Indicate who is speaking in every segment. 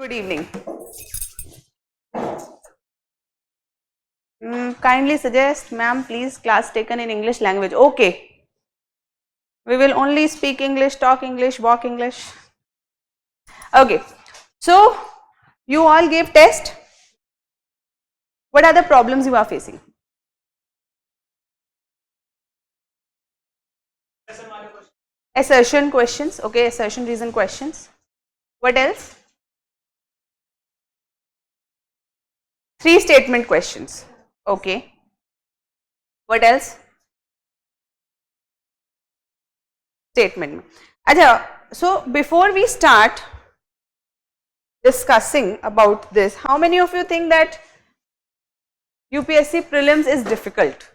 Speaker 1: Good evening. Kindly suggest, ma'am, please, class taken in English language. Okay. We will only speak English, talk English, walk English. Okay. So, you all gave test. What are the problems you are facing? Assertion questions. Okay, assertion reason questions. What else? 3 statement questions. Okay. What else? Statement. Acha, so before we start discussing about this, how many of you think that UPSC prelims is difficult?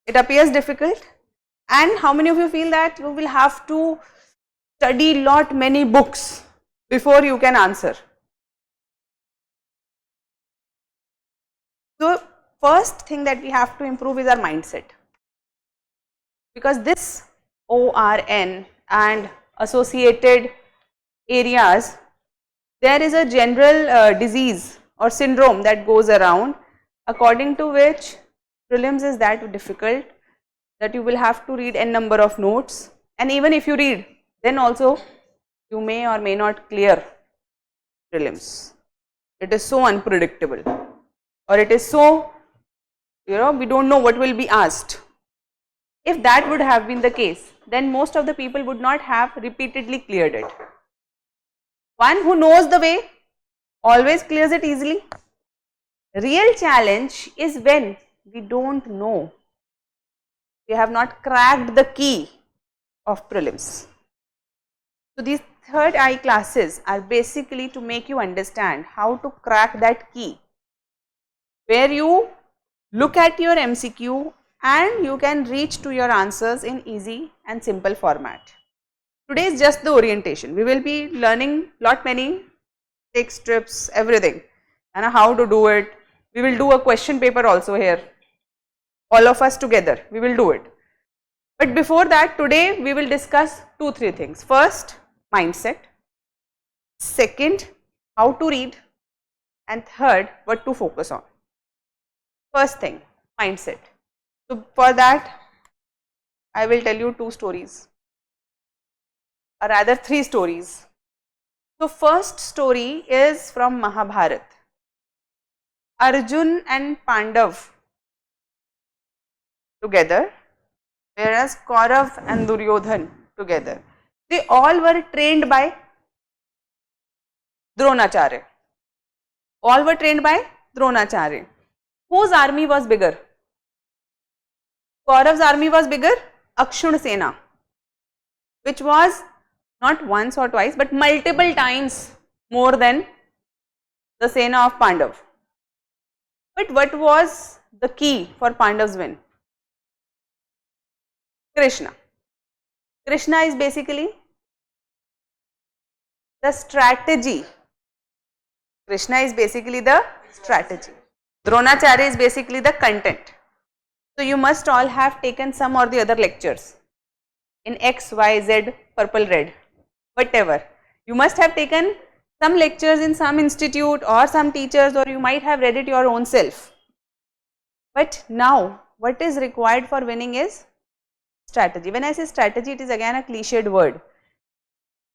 Speaker 1: It appears difficult. And how many of you feel that you will have to study lot many books before you can answer? So first thing that we have to improve is our mindset, because this ORN and associated areas, there is a general disease or syndrome that goes around, according to which prelims is that difficult that you will have to read n number of notes, and even if you read, then also you may or may not clear prelims. It is so unpredictable, or it is so, we don't know what will be asked. If that would have been the case, then most of the people would not have repeatedly cleared it. One who knows the way always clears it easily. Real challenge is when we don't know, we have not cracked the key of prelims. So these third eye classes are basically to make you understand how to crack that key, where you look at your MCQ and you can reach to your answers in easy and simple format. Today is just the orientation. We will be learning lot many tips, strips, everything, and how to do it. We will do a question paper also here. All of us together, we will do it. But before that, today we will discuss 2-3 things. First, mindset. Second, how to read. And third, what to focus on. First thing, mindset. So for that, I will tell you 2 stories, or rather 3 stories. So first story is from Mahabharata. Arjun and Pandav together, whereas Kaurav and Duryodhan together. They all were trained by Dronacharya. All were trained by Dronacharya. Whose army was bigger? Kaurav's army was bigger, Akshun Sena, which was not once or twice but multiple times more than the Sena of Pandav. But what was the key for Pandav's win? Krishna. Krishna is basically the strategy. Krishna is basically the strategy. Dronacharya is basically the content. So you must all have taken some or the other lectures in X, Y, Z, purple, red, whatever. You must have taken some lectures in some institute or some teachers, or you might have read it your own self. But now what is required for winning is strategy. When I say strategy, it is again a cliched word.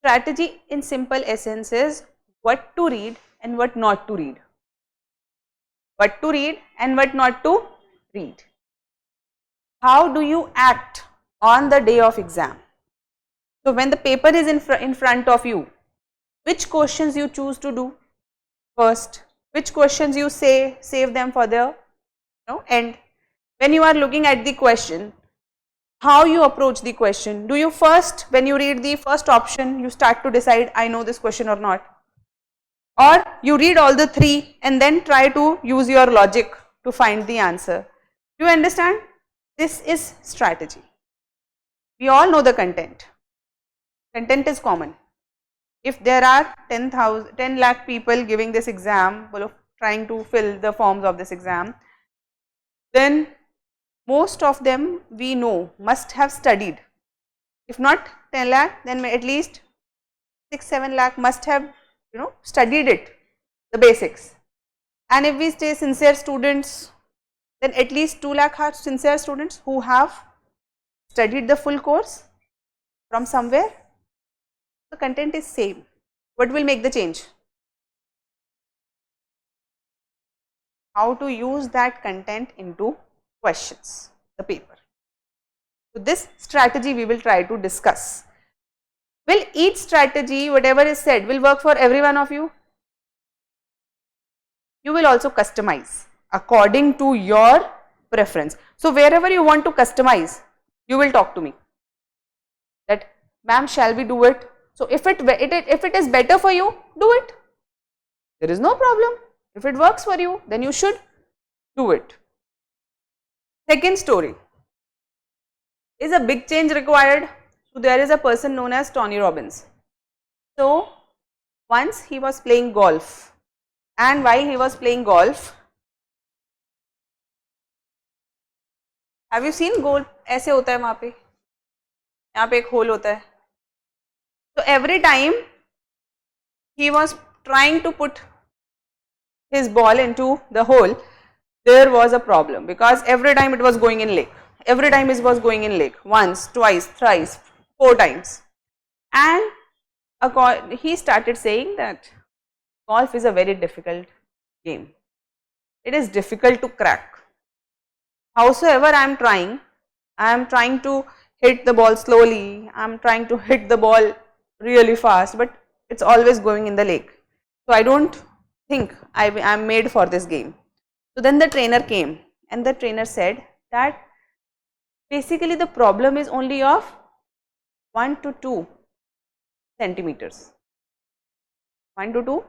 Speaker 1: Strategy in simple essence is what to read and what not to read. What to read and what not to read. How do you act on the day of exam? So when the paper is in front of you, which questions you choose to do first, which questions you save them for the end. When you are looking at the question, how you approach the question. Do you first, when you read the first option, you start to decide, I know this question or not? Or you read all the 3 and then try to use your logic to find the answer. Do you understand? This is strategy. We all know the content. Content is common. If there are 10 lakh people giving this exam, trying to fill the forms of this exam, then most of them we know must have studied. If not 10 lakh, then at least 6-7 lakh must have studied it, the basics. And if we say sincere students, then at least 2 lakh are sincere students who have studied the full course from somewhere. The content is same. What will make the change? How to use that content into questions, the paper. So this strategy we will try to discuss. Will each strategy, whatever is said, will work for every one of you? You will also customize according to your preference. So wherever you want to customize, you will talk to me that, ma'am, shall we do it? So if it is better for you, do it. There is no problem. If it works for you, then you should do it. Second story. Is a big change required? So there is a person known as Tony Robbins. So once he was playing golf, and while he was playing golf, have you seen goal? ऐसे होता है वहाँ पे, यहाँ पे एक hole होता है. So every time he was trying to put his ball into the hole, there was a problem, because every time it was going in lake. Every time it was going in lake, once, twice, thrice, 4 times. And he started saying that golf is a very difficult game. It is difficult to crack. Howsoever I am trying to hit the ball slowly, I am trying to hit the ball really fast, but it's always going in the lake. So I don't think I am made for this game. So then the trainer came, and the trainer said that basically the problem is only of 1 to 2 centimeters. 1 to 2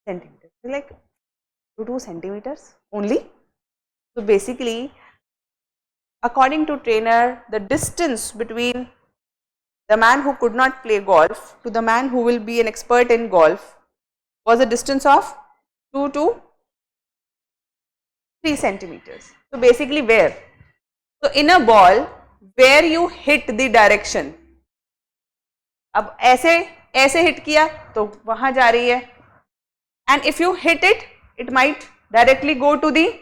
Speaker 1: centimeters. Like 2 to 2 centimeters only. So basically, according to trainer, the distance between the man who could not play golf to the man who will be an expert in golf was a distance of 2 to 3 centimeters. So basically where? So in a ball, where you hit the direction. अब ऐसे hit किया तो वहाँ जा रही है. And if you hit it, it might directly go to the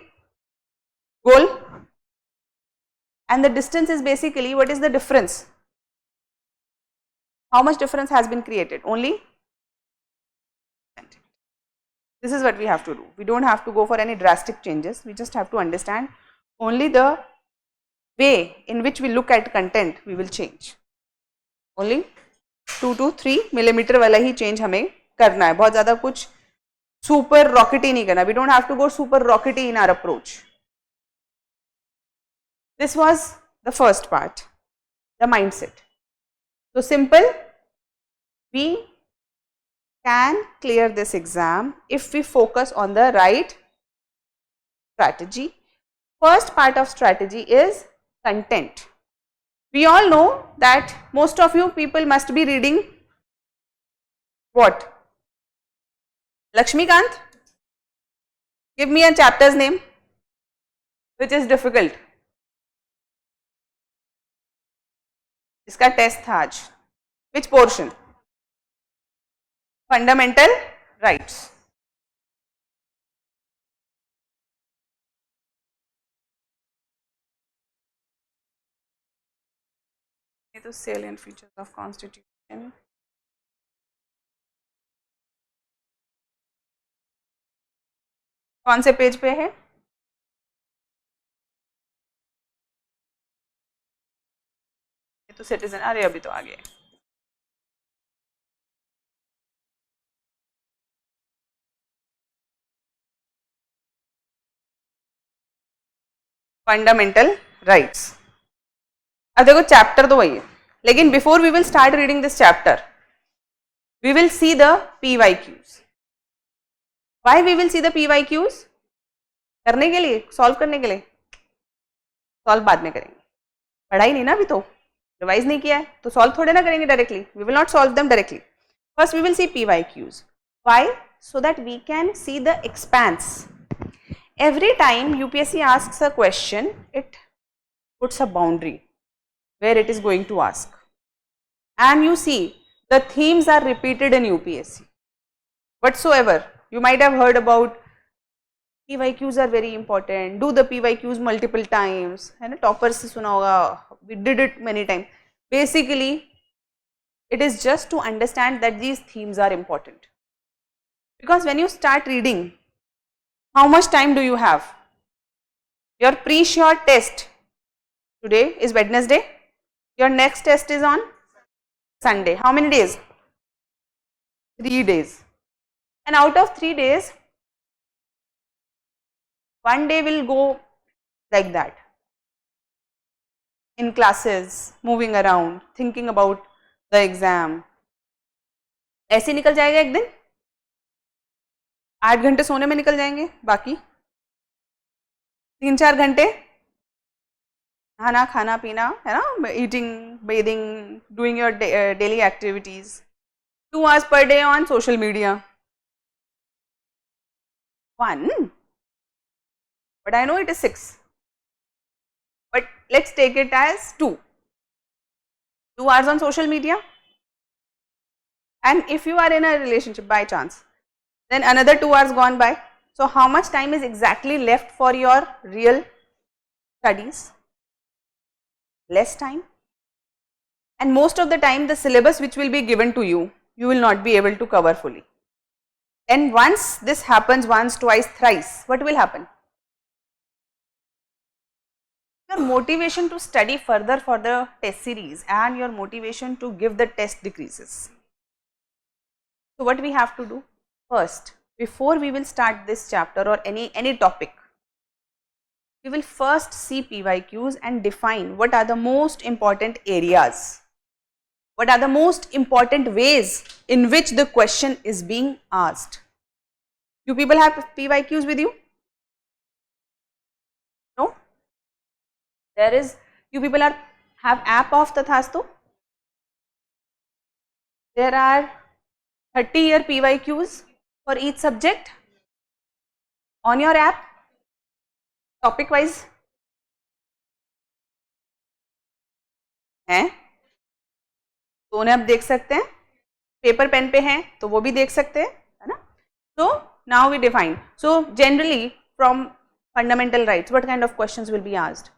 Speaker 1: goal. And the distance is basically, what is the difference? How much difference has been created? Only. This is what we have to do. We don't have to go for any drastic changes. We just have to understand only the way in which we look at content we will change. Only 2 to 3 millimeter वाला ही change हमें करना है. बहुत ज़्यादा कुछ super rockety नहीं करना. We don't have to go super rockety in our approach. This was the first part, the mindset. So simple, we can clear this exam if we focus on the right strategy. First part of strategy is content. We all know that most of you people must be reading what? Lakshmikant? Give me a chapter's name which is difficult. इसका test था आज. Which portion? Fundamental rights. ये तो salient features of constitution. कौन से page पे है? ये तो सिटीजन, अरे अभी तो आ गए. Fundamental rights. अब देखो चैप्टर तो वही है, लेकिन before we will start reading this chapter, we will see the PYQs. Why we will see the PYQs? करने के लिए, सॉल्व करने के लिए. सॉल्व बाद में करेंगे. पढ़ाई नहीं ना अभी तो, रिवाइज नहीं किया है, तो सॉल्व थोड़े ना करेंगे directly. We will not solve them directly. First we will see PYQs. Why? So that we can see the expanse. Every time UPSC asks a question, it puts a boundary where it is going to ask. And you see, the themes are repeated in UPSC. whatsoever. You might have heard about PYQs are very important, do the PYQs multiple times, है ना, toppers से सुना होगा, we did it many times. Basically, it is just to understand that these themes are important. Because when you start reading, how much time do you have? Your pre-short test today is Wednesday, your next test is on Sunday. How many days? 3 days. And out of 3 days, 1 day will go like that, in classes, moving around, thinking about the exam. ऐसे निकल जाएगा एक दिन, 8 घंटे सोने में निकल जाएंगे, बाकी 3-4 घंटे नहाना खाना पीना, है ना, eating, bathing, doing your daily activities. 2 hours per day on social media. 1, but I know it is 6. But let's take it as 2. 2 hours on social media. And if you are in a relationship by chance, then another 2 hours gone by. So how much time is exactly left for your real studies? Less time. And most of the time the syllabus which will be given to you, you will not be able to cover fully. And once this happens, once, twice, thrice, what will happen? Your motivation to study further for the test series and your motivation to give the test decreases. So what we have to do? First, before we will start this chapter or any topic, we will first see PYQs and define what are the most important areas, what are the most important ways in which the question is being asked. You people have PYQs with you? No? There is, you people have app of Tathastu? There are 30-year PYQs for each subject on your app, topic wise. हैं? तो उन्हें आप देख सकते हैं, paper pen पे हैं तो वो भी देख सकते हैं, है ना? So now we define. So generally from fundamental rights, what kind of questions will be asked?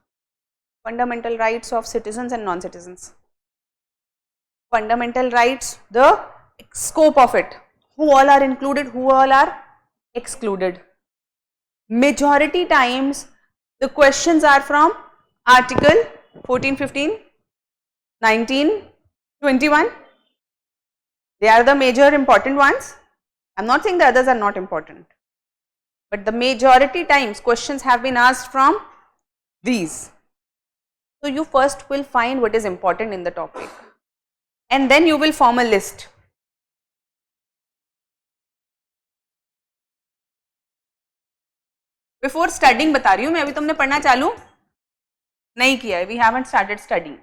Speaker 1: Fundamental rights of citizens and non-citizens. Fundamental rights, the scope of it, who all are included, who all are excluded. Majority times the questions are from article 14, 15, 19, 21. They are the major important ones. I am not saying the others are not important, but the majority times questions have been asked from these. So you first will find what is important in the topic and then you will form a list. Before studying बता रही हूँ मैं, अभी तुमने पढ़ना चालू नहीं किया है, we haven't started studying.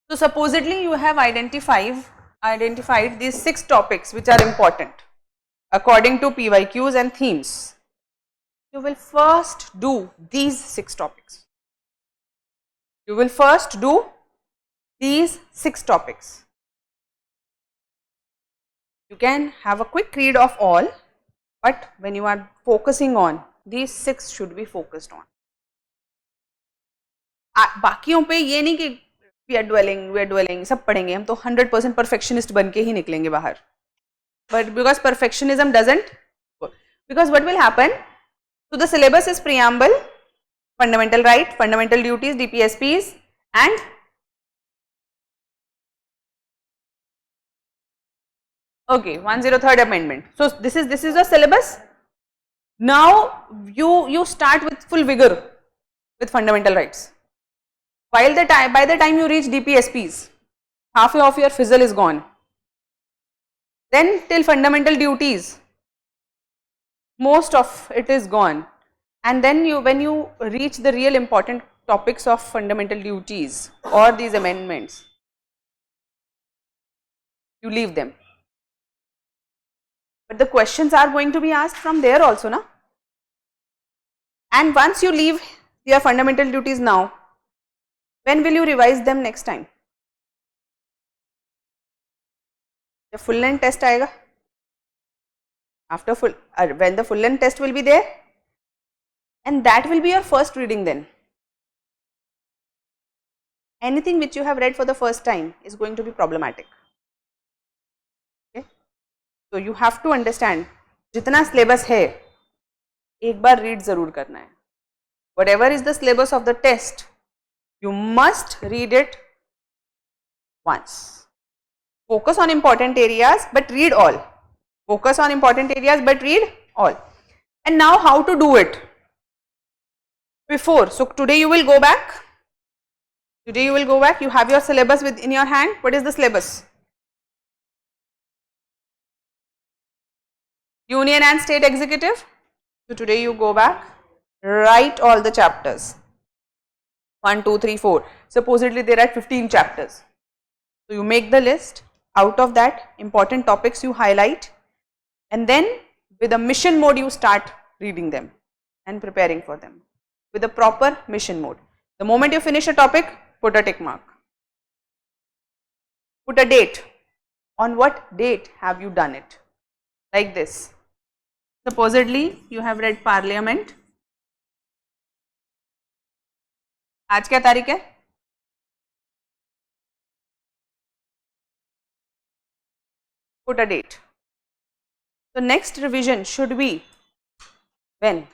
Speaker 1: So supposedly you have identified these 6 topics which are important according to PYQs and themes. You will first do these 6 topics. You will first do these 6 topics. You can have a quick read of all, but when you are focusing on, these 6 should be focused on. बाकियों पे ये नहीं कि we are dwelling, सब पढ़ेंगे, हम तो 100% perfectionist बन के ही निकलेंगे बाहर. But because perfectionism doesn't, because what will happen? So the syllabus is preamble, fundamental right, fundamental duties, DPSPs, and okay, 103rd amendment. So this is the syllabus. Now you start with full vigor with fundamental rights. By the time you reach DPSPs, half of your fizzle is gone. Then till fundamental duties, most of it is gone. And then when you reach the real important topics of fundamental duties or these amendments, you leave them. But the questions are going to be asked from there also, na? And once you leave your fundamental duties now, when will you revise them next time? जब full length test आएगा, after when the full length test will be there, and that will be your first reading. Then anything which you have read for the first time is going to be problematic. Okay, so you have to understand जितना syllabus है एक बार read जरूर करना है. Whatever is the syllabus of the test, you must read it once. Focus on important areas but read all. Focus on important areas but read all. And now how to do it? Before, so today you will go back. Today you will go back. You have your syllabus in your hand. What is the syllabus? Union and State Executive. So today you go back, write all the chapters. 1, 2, 3, 4. Supposedly there are 15 chapters. So you make the list. Out of that, important topics you highlight, and then with a mission mode you start reading them and preparing for them with a proper mission mode. The moment you finish a topic, put a tick mark. Put a date. On what date have you done it? Like this. Supposedly you have read Parliament. आज क्या तारीख है? Put a date. So next revision should be when?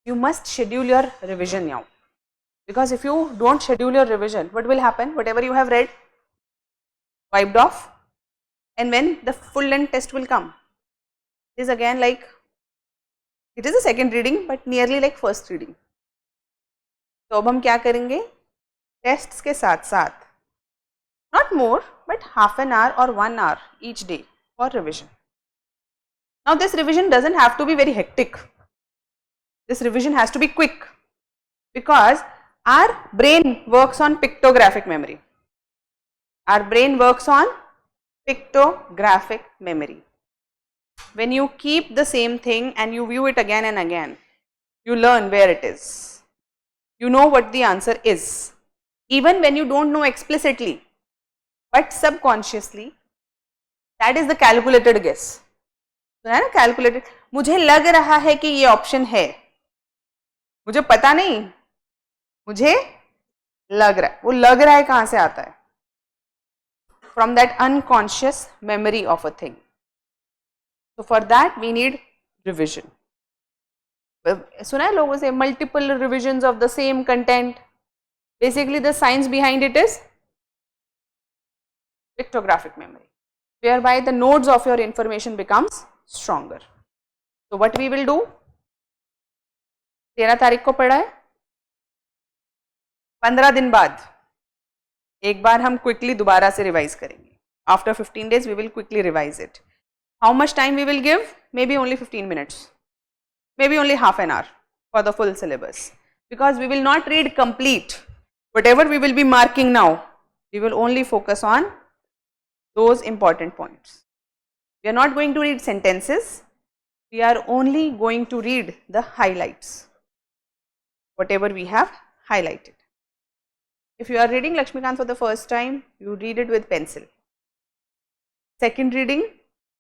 Speaker 1: You must schedule your revision now, because if you don't schedule your revision, what will happen? Whatever you have read, wiped off, and when the full length test will come, it is again like, it is a second reading but nearly like first reading. तो अब हम क्या करेंगे? Tests के साथ साथ not more but half an hour or 1 hour each day for revision. Now this revision doesn't have to be very hectic. This revision has to be quick, because our brain works on pictographic memory. Our brain works on pictographic memory. When you keep the same thing and you view it again and again, you learn where it is. You know what the answer is. Even when you don't know explicitly, but subconsciously, that is the calculated guess. तो है ना calculated. मुझे लग रहा है कि ये option है, मुझे पता नहीं, मुझे लग रहा है. वो लग रहा है कहाँ से आता है? From that unconscious memory of a thing. So for that we need revision. सुना है लोगों से multiple revisions of the same content. Basically the science behind it is pictographic memory, whereby the nodes of your information becomes stronger. So what we will do? 13 तारीख को पढ़ा है, 15 दिन बाद एक बार हम क्विकली दोबारा से रिवाइज करेंगे. After 15 days we will quickly revise it. How much time we will give? Maybe only 15 minutes, maybe only half an hour for the full syllabus, because we will not read complete. Whatever we will be marking now, we will only focus on those important points. We are not going to read sentences, we are only going to read the highlights, whatever we have highlighted. If you are reading Lakshmikant for the first time, you read it with pencil. Second reading,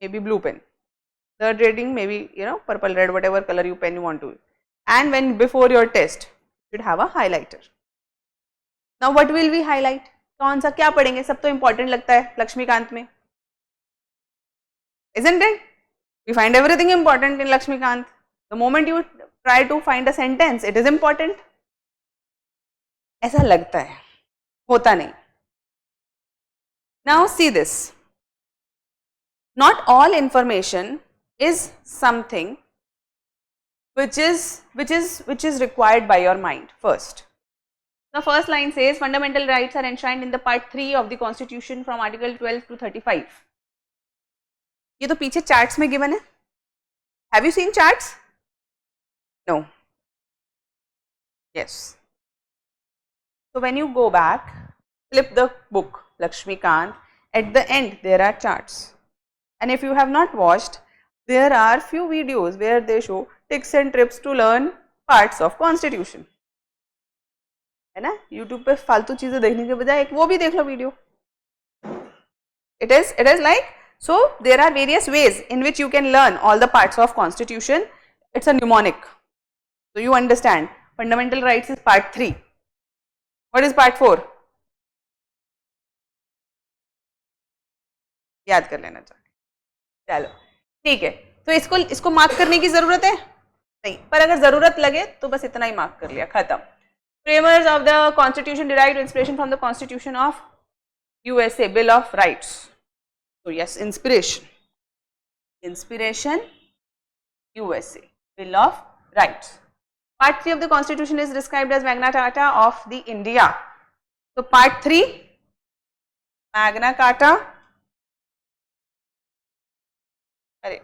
Speaker 1: maybe blue pen. Third reading, maybe purple, red, whatever color pen you want to. And when before your test, you should have a highlighter. Now what will we highlight? कौन सा क्या पढ़ेंगे? सब तो important लगता है लक्ष्मीकांत में, isn't it? We find everything important in Lakshmikant. The moment you try to find a sentence, it is important. ऐसा लगता है, होता नहीं. Now see this. Not all information is something which is required by your mind first. The first line says fundamental rights are enshrined in the part 3 of the constitution from article 12 to 35. ये तो पीछे charts में given है. Have you seen charts? No. Yes. So when you go back, flip the book Lakshmikant, at the end there are charts. And if you have not watched, there are few videos where they show tips and trips to learn parts of constitution. है ना? YouTube पे फालतू चीजें देखने के बजाय एक वो भी देख लो video, it is like, so there are various ways in which you can learn all the parts of constitution. It's a mnemonic, so you understand fundamental rights is part 3. What is part 4? याद कर लेना चाहिए. चलो ठीक है, तो इसको mark करने की जरूरत है नहीं, पर अगर जरूरत लगे तो बस इतना ही मार्क कर लिया, खत्म. Framers of the Constitution derived inspiration from the Constitution of USA, Bill of Rights. So yes, inspiration, USA, Bill of Rights. Part 3 of the Constitution is described as Magna Carta of the India. So part 3, Magna Carta. अरे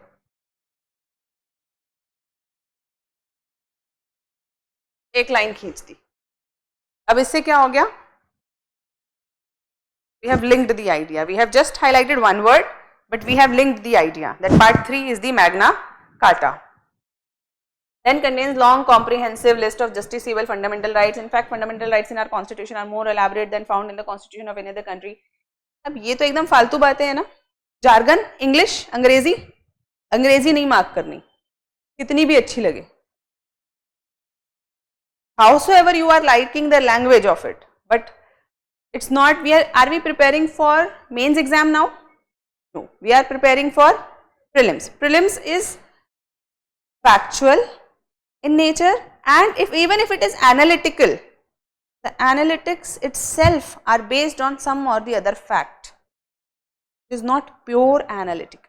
Speaker 1: एक line खींच दी. अब इससे क्या हो गया? We have linked the idea. We have just highlighted one word, but we have linked the idea that part 3 is the Magna Carta. Then contains long comprehensive list of justiciable fundamental rights. In fact, fundamental rights in our constitution are more elaborate than found in the constitution of any other country. अब ये तो एकदम फालतू बातें हैं ना, jargon, English, अंग्रेजी. अंग्रेजी नहीं मार्क करनी, कितनी भी अच्छी लगे. Howsoever you are liking the language of it, but it's not. Are we preparing for mains exam now? No, we are preparing for prelims. Prelims is factual in nature, and even if it is analytical, the analytics itself are based on some or the other fact. It is not pure analytical.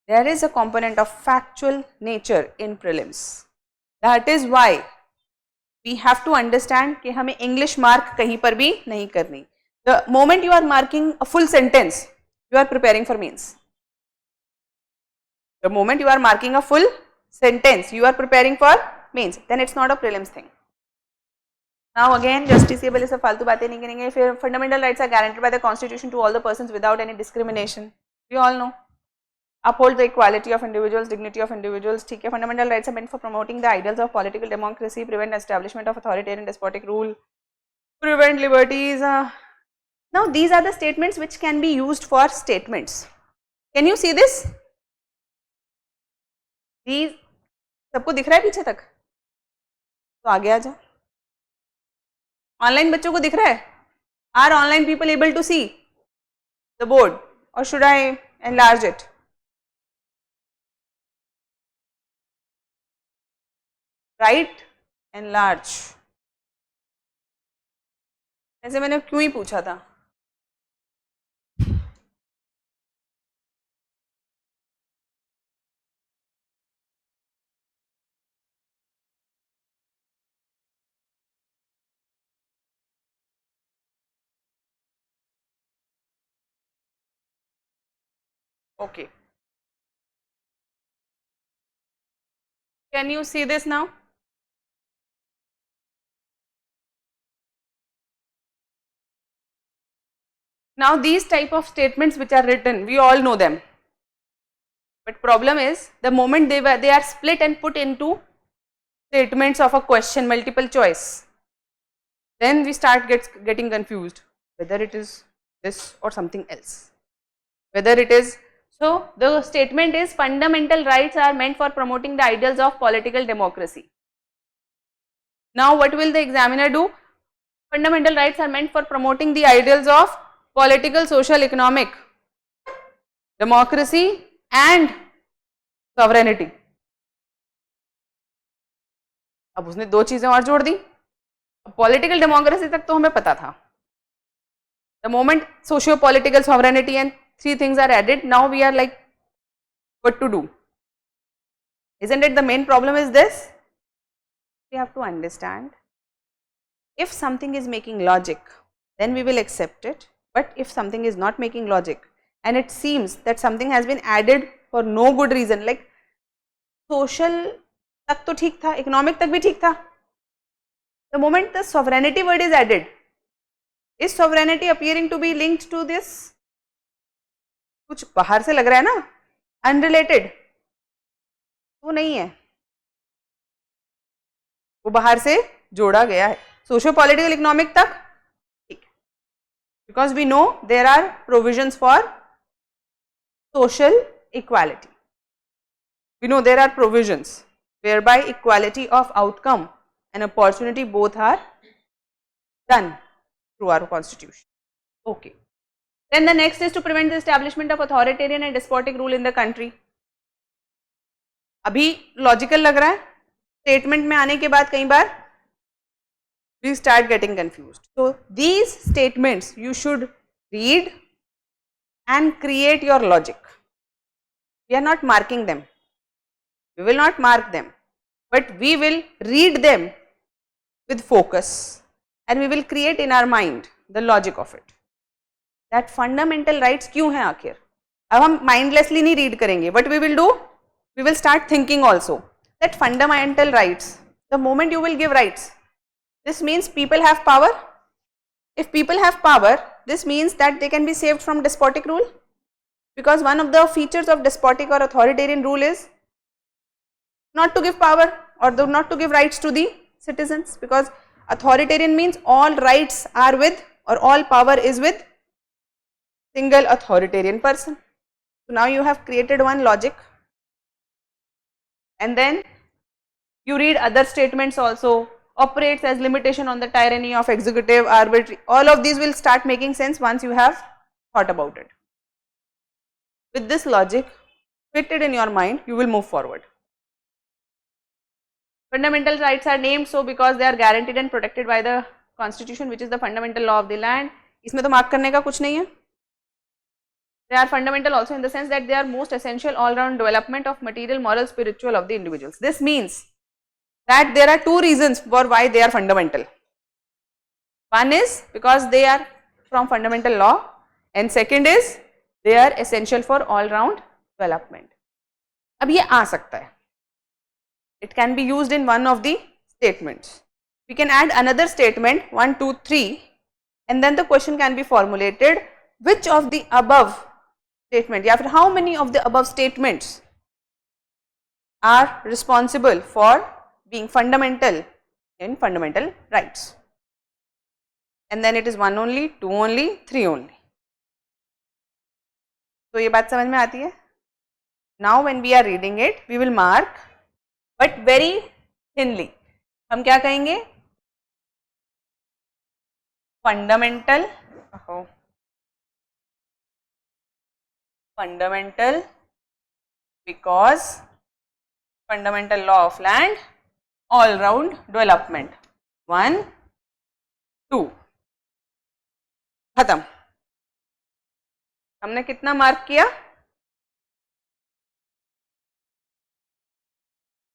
Speaker 1: There is a component of factual nature in prelims. That is why we have to understand कि हमें English mark कहीं पर भी नहीं करनी. The moment you are marking a full sentence, you are preparing for mains. The moment you are marking a full sentence, you are preparing for mains. Then it's not a prelims thing. Now again, justiciable is a फालतू बातें नहीं करेंगे. फिर fundamental rights are guaranteed by the constitution to all the persons without any discrimination. We all know. Uphold the equality of individuals, dignity of individuals. ठीक है. Fundamental rights are meant for promoting the ideals of political democracy, prevent establishment of authoritarian despotic rule, prevent liberties. Now these are the statements which can be used for statements. Can you see this? These सबको दिख रहा है पीछे तक? तो आगे आ जाओ. Online बच्चों को दिख रहा है? Are online people able to see the board, or should I enlarge it? Right, enlarge. ऐसे मैंने क्यों ही पूछा था? Okay. Can you see this now? Now these type of statements which are written, we all know them. But problem is, the moment they are split and put into statements of a question, multiple choice, then we start getting confused whether it is this or something else. Whether it is, so the statement is fundamental rights are meant for promoting the ideals of political democracy. Now what will the examiner do? Fundamental rights are meant for promoting the ideals of political, social, economic democracy and sovereignty. अब उसने दो चीजें और जोड़ दी. Political democracy तक तो हमें पता था. The moment socio-political sovereignty and 3 things are added, now we are like, what to do? Isn't it the main problem is this? We have to understand, if something is making logic, then we will accept it. But if something is not making logic and it seems that something has been added for no good reason, like social तक तो ठीक था, economic तक भी ठीक था. The moment the sovereignty word is added, is sovereignty appearing to be linked to this? कुछ बाहर से लग रहा है ना, unrelated. वो नहीं है, वो बाहर से जोड़ा गया है. सोशियो पॉलिटिकल इकोनॉमिक तक ठीक है. because we know there are provisions for social equality. We know there are provisions whereby equality of outcome and opportunity both are done through our constitution. Okay. Then the next is to prevent the establishment of authoritarian and despotic rule in the country. अभी logical लग रहा है, statement में आने के बाद कई बार we start getting confused. So these statements you should read and create your logic. We are not marking them. We will not mark them, but we will read them with focus and we will create in our mind the logic of it. That fundamental rights क्यों हैं आखिर? अब हम mindlessly नहीं read करेंगे. What we will do? We will start thinking also that fundamental rights, the moment you will give rights, this means people have power. If people have power, this means that they can be saved from despotic rule, because one of the features of despotic or authoritarian rule is not to give power or not to give rights to the citizens, because authoritarian means all rights are with or all power is with single authoritarian person. So now you have created one logic, and then you read other statements also. Operates as limitation on the tyranny of executive, arbitrary, all of these will start making sense once you have thought about it. With this logic fitted in your mind, you will move forward. Fundamental rights are named so because they are guaranteed and protected by the constitution, which is the fundamental law of the land. इसमें तो mark करने का कुछ नहीं है. They are fundamental also in the sense that they are most essential all-round development of material, moral, spiritual of the individuals. This means that there are two reasons for why they are fundamental. One is because they are from fundamental law, and second is they are essential for all-round development. अब ये आ सकता है. It can be used in one of the statements. We can add another statement 1, 2, 3, and then the question can be formulated: which of the above statement, या फिर how many of the above statements are responsible for being fundamental in fundamental rights? And then it is 1 only, 2 only, 3 only. तो ये बात समझ में आती है? Now when we are reading it, we will mark, but very thinly. हम क्या कहेंगे? Fundamental, fundamental because fundamental law of land, all round development. 1, 2, खत्म. हमने कितना मार्क किया?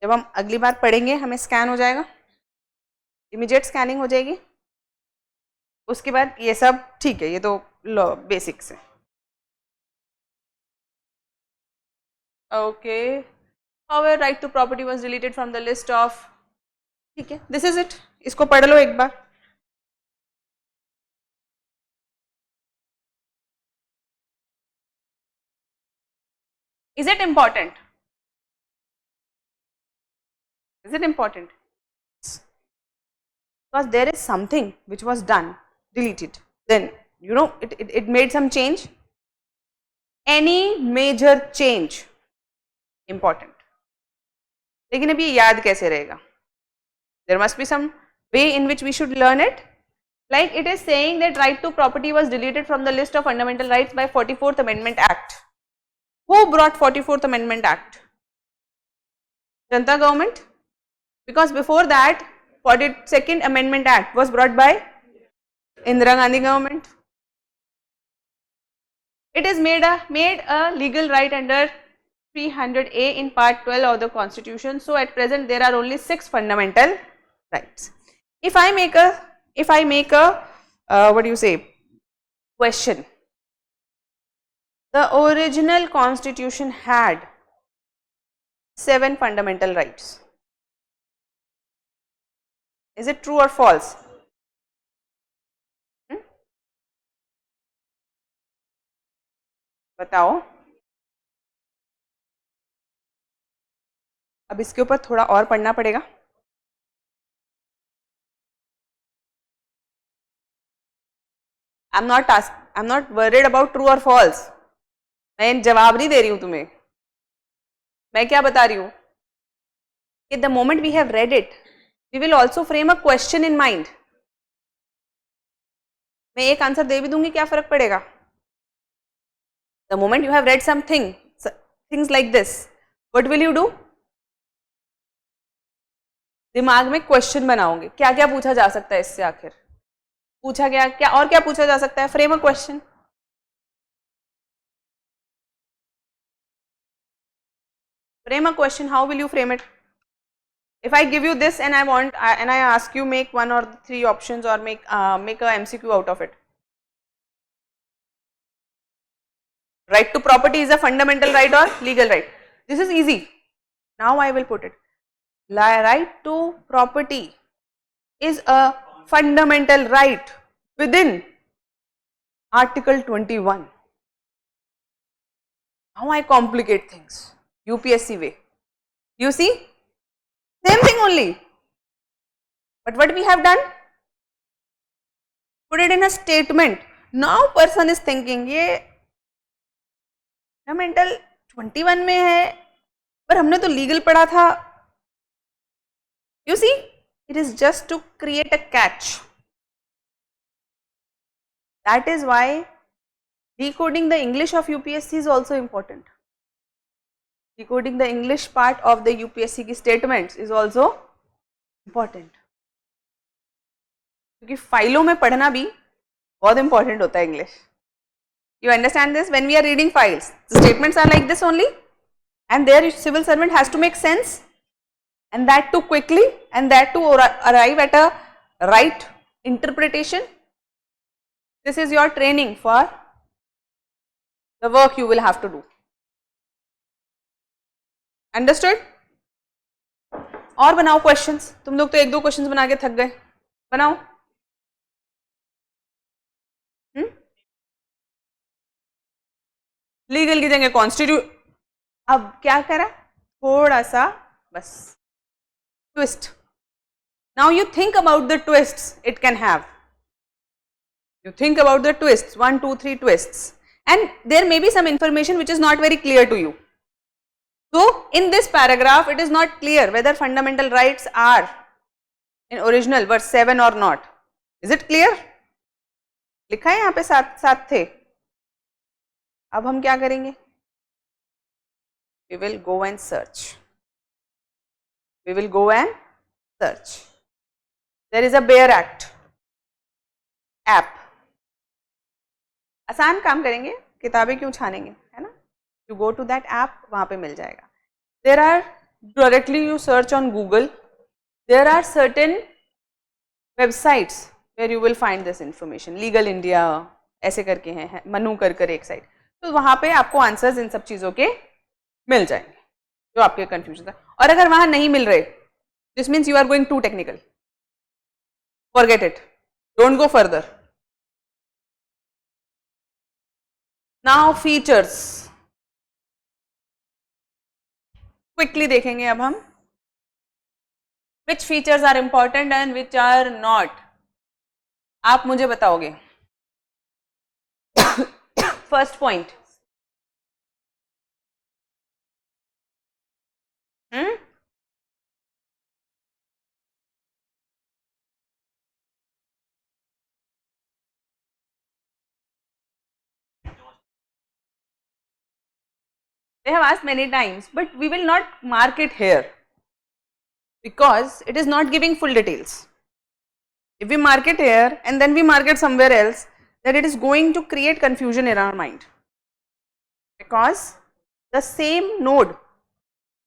Speaker 1: जब हम अगली बार पढ़ेंगे हमें स्कैन हो जाएगा, इमीडिएट स्कैनिंग हो जाएगी. उसके बाद ये सब ठीक है, ये तो बेसिक्स है. Okay, our right to property was deleted from the list of, ठीक है, this is it. इसको पढ़ लो एक बार. Is it important? Is it important? Because there is something which was done, deleted, then you know it made some change. Any major change important. लेकिन अभी याद कैसे रहेगा? There must be some way in which we should learn it. Like it is saying that right to property was deleted from the list of fundamental rights by 44th Amendment Act. Who brought 44th Amendment Act? Janata government. Because before that 42nd Amendment Act was brought by Indira Gandhi government. It is made a legal right under 300A in part 12 of the Constitution. So at present there are only 6 fundamental rights. If I make a what do you say, question, the original Constitution had 7 fundamental rights. Is it true or false? बताओ. अब इसके ऊपर थोड़ा और पढ़ना पड़ेगा. I'm not worried about true or false. मैं जवाब नहीं दे रही हूँ तुम्हें, मैं क्या बता रही हूँ कि the moment we have read it, we will also frame a question in mind. मैं एक आंसर दे भी दूंगी, क्या फर्क पड़ेगा? The moment you have read something, things like this, what will you do? दिमाग में क्वेश्चन बनाओगे, क्या क्या पूछा जा सकता है इससे, आखिर पूछा गया क्या और क्या पूछा जा सकता है? Frame a question. Frame a question. How will you frame it? If I give you this and I ask you make one or three options or make a MCQ out of it. Right to property is a fundamental right or legal right? This is easy. Now I will put it. Right to property is a fundamental right within Article 21. Now I complicate things. UPSC way. You see? Same thing only. But what we have done? Put it in a statement. Now person is thinking, ये fundamental 21 में है, पर हमने तो legal पढ़ा था. You see? It is just to create a catch. That is why decoding the English of UPSC is also important. Decoding the English part of the UPSC की statements is also important. क्योंकि फाइलों में पढ़ना भी बहुत important होता है English. You understand this? When we are reading files, the statements are like this only, and their civil servant has to make sense, and that too quickly, and that to arrive at a right interpretation. This is your training for the work you will have to do. Understood? और बनाओ questions. तुम लोग तो एक दो questions बना के थक गए. बनाओ. लीगल की जगह कॉन्स्टिट्यूट. अब क्या करा? थोड़ा सा बस twist. Now you think about the twists it can have. You think about the twists, 1, 2, 3 twists, and there may be some information which is not very clear to you. So, in this paragraph, it is not clear whether fundamental rights are in original verse 7 or not. Is it clear? लिखा है यहाँ पे साथ थे. अब हम क्या करेंगे? We will go and search. We will go and search. There is a BEAR Act app. आसान काम करेंगे, किताबें क्यों छानेंगे, है ना? You go to that app, वहाँ पे मिल जाएगा. There are directly you search on Google. There are certain websites where you will find this information. Legal India ऐसे करके हैं, मनु कर एक साइट. तो वहाँ पे आपको आंसर्स इन सब चीज़ों के मिल जाएंगे जो आपके कंफ्यूजन था. और अगर वहाँ नहीं मिल रहे, this means you are going to technical. Forget it. Don't go further. Now features quickly देखेंगे अब हम. Which features are important and which are not. आप मुझे बताओगे. First point. They have asked many times, but we will not mark it here because it is not giving full details. If we mark it here and then we mark it somewhere else, then it is going to create confusion in our mind, because the same node,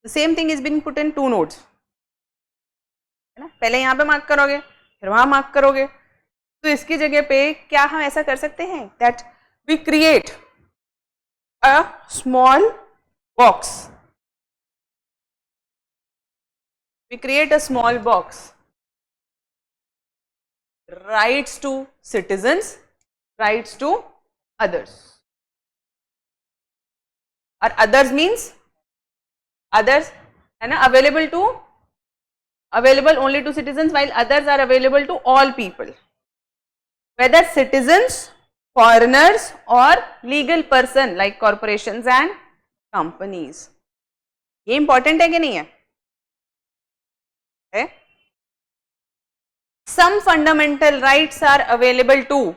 Speaker 1: the same thing is being put in two nodes. है ना? पहले यहाँ पे mark करोगे, फिर वहाँ mark करोगे. तो इसकी जगह पे क्या हम ऐसा कर सकते हैं that we create a small box. We create a small box. Rights to citizens, rights to others. Or others means others, है ना, available only to citizens, while others are available to all people. Whether citizens foreigners or legal person like corporations and companies. ये important है कि नहीं है? Some fundamental rights are available to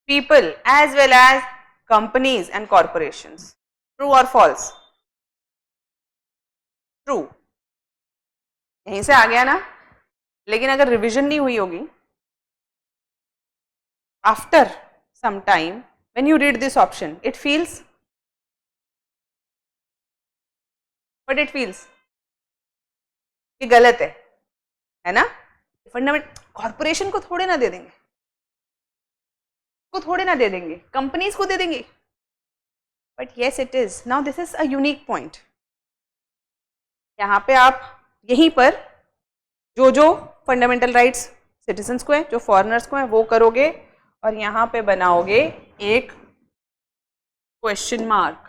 Speaker 1: people as well as companies and corporations. True or false? True. यहीं से आ गया ना, लेकिन अगर रिविजन नहीं हुई होगी, after some time when you read this option it feels what it feels कि गलत है ना? फंडामेंट कॉर्पोरेशन को थोड़े ना दे देंगे, कंपनीज को दे देंगे, but yes it is. Now this is a unique point. यहाँ पे आप यहीं पर जो फंडामेंटल राइट्स सिटीजन्स को है, जो फॉरेनर्स को है, वो करोगे और यहाँ पे बनाओगे एक question mark.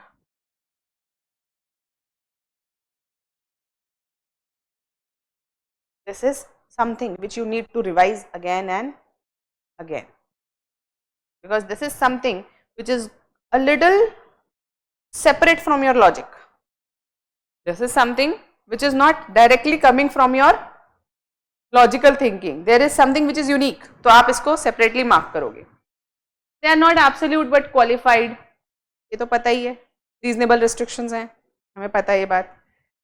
Speaker 1: This is something which you need to revise again and again, because this is something which is a little separate from your logic. This is something which is not directly coming from your logical thinking. There is something which is unique. तो आप इसको separately mark करोगे. They are not absolute but qualified. ये तो पता ही है. Reasonable restrictions हैं, हमें पता है ये बात.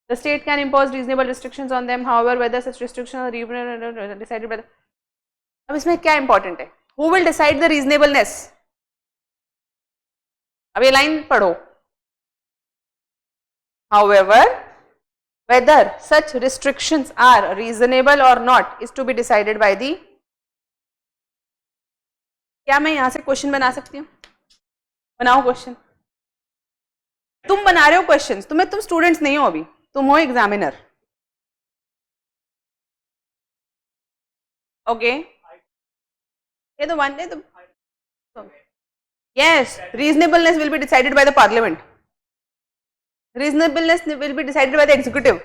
Speaker 1: The state can impose reasonable restrictions on them, however, whether such restrictions are decided by the. अब इसमें क्या important है? Who will decide the reasonableness? अब ये लाइन पढ़ो. However, whether such restrictions are reasonable or not is to be decided by the. क्या मैं यहाँ से क्वेश्चन बना सकती हूँ? बनाओ क्वेश्चन. तुम बना रहे हो क्वेश्चंस, तुम स्टूडेंट्स नहीं हो अभी, तुम हो एग्जामिनर. ओके, ये तो वन है. तो yes, reasonableness will be decided by the parliament. Reasonableness will be decided by the executive.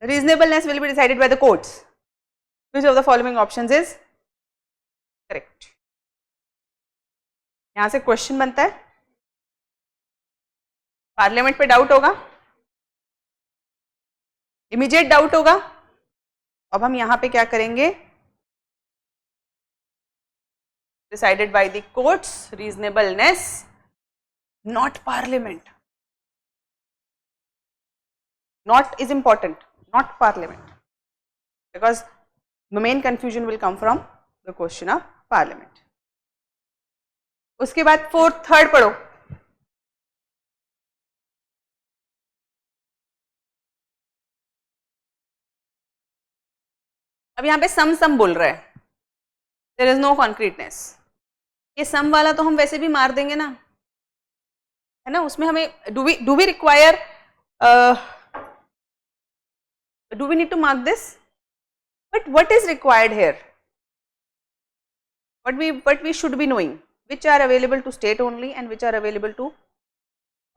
Speaker 1: Reasonableness will be decided by the courts. Which of the following options is correct? यहां से question बनता है. Parliament पे doubt होगा, immediate doubt होगा. अब हम यहां पे क्या करेंगे? Decided by the courts, reasonableness, not parliament. Not is important, not parliament, because the main confusion will come from the question of parliament. उसके बाद थर्ड पढ़ो. अब यहाँ पे सम बोल रहा है. There is no concreteness. ये सम वाला तो हम वैसे भी मार देंगे ना, है ना? उसमें हमें do we require do we need to mark this? But what is required here? What we should be knowing, which are available to state only and which are available to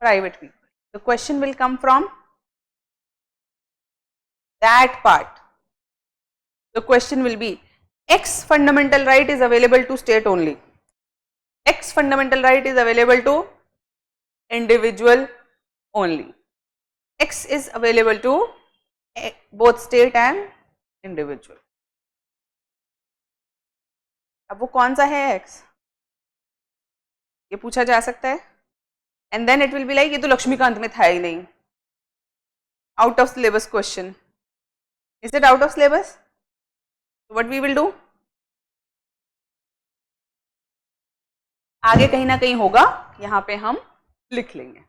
Speaker 1: private people. The question will come from that part. The question will be, X fundamental right is available to state only. X fundamental right is available to individual only. X is available to both state and individual. अब वो कौन सा है X? ये पूछा जा सकता है. And then it will be like, ये तो लक्ष्मीकांत में था ही नहीं. Out of syllabus question. Is it out of syllabus? So what we will do? आगे कहीं ना कहीं होगा, यहाँ पे हम लिख लेंगे.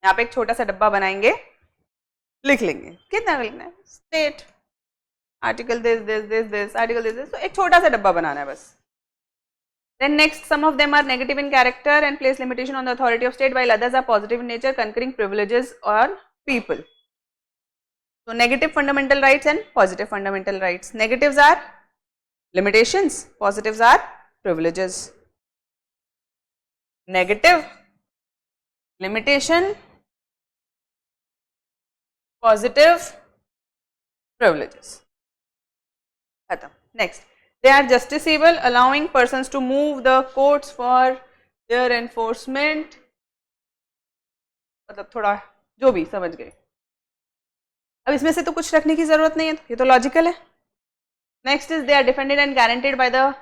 Speaker 1: यहाँ पे एक छोटा सा डब्बा बनाएंगे, लिख लेंगे. कितना लिखना है? State article this article this. तो एक छोटा सा डब्बा बनाना है बस. Then next, some of them are negative in character and place limitation on the authority of state, while others are positive in nature, conferring privileges on people. So negative fundamental rights and positive fundamental rights. Negatives are limitations, positives are privileges. Negative, limitation, positive, privileges. Next, They are justiciable, allowing persons to move the courts for their enforcement. मतलब थोड़ा जो भी समझ गए. अब इसमें से तो कुछ रखने की जरूरत नहीं है, ये तो लॉजिकल है. Next is they are defended and guaranteed by the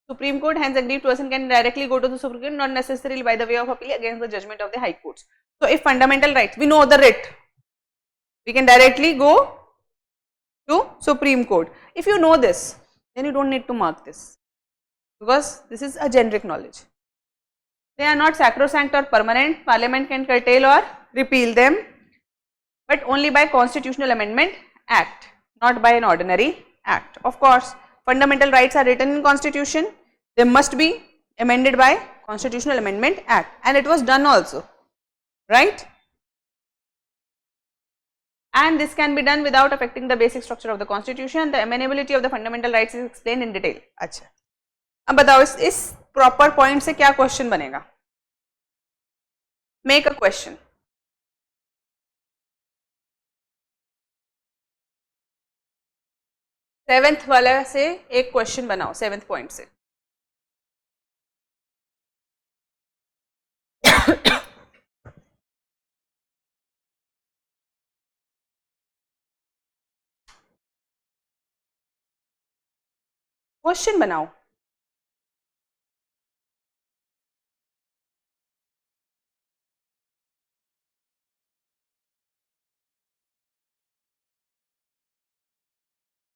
Speaker 1: Supreme Court, hence aggrieved person can directly go to the Supreme Court, not necessarily by the way of appeal against the judgment of the High Courts. So if fundamental rights, we know the writ, we can directly go to Supreme Court. If you know this, then you don't need to mark this, because this is a generic knowledge. They are not sacrosanct or permanent. Parliament can curtail or repeal them, but only by constitutional amendment act, not by an ordinary act. Of course, fundamental rights are written in constitution. They must be amended by constitutional amendment act, and it was done also, right? And this can be done without affecting the basic structure of the constitution. The amenability of the fundamental rights is explained in detail. अच्छा, अब बताओ इस proper point से क्या question बनेगा? Make a question. Seventh वाला से एक क्वेश्चन बनाओ, सेवेंथ पॉइंट से. क्वेश्चन बनाओ.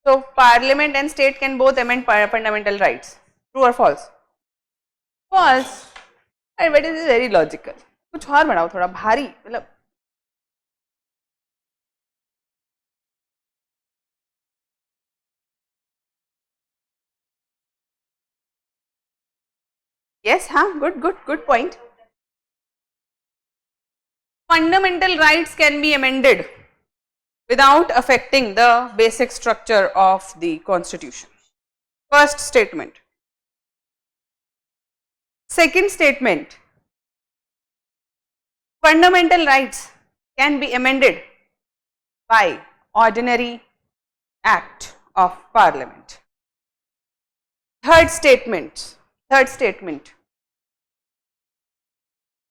Speaker 1: So parliament and state can both amend fundamental rights. True or false? False. And but it is very logical. कुछ और बनाओ थोड़ा भारी, मतलब yes, हाँ, good point. Fundamental rights can be amended without affecting the basic structure of the constitution. First statement. Second statement, fundamental rights can be amended by ordinary act of parliament. Third statement,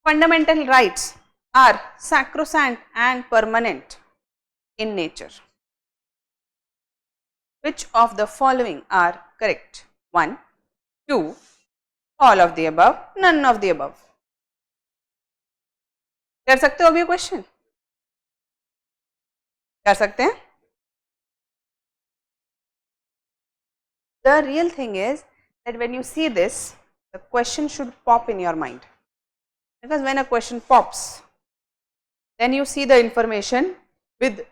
Speaker 1: fundamental rights are sacrosanct and permanent in nature. Which of the following are correct? 1, 2, all of the above, none of the above. कर सकते हो अभी question? कर सकते हैं? The real thing is that when you see this, the question should pop in your mind, because when a question pops, then you see the information with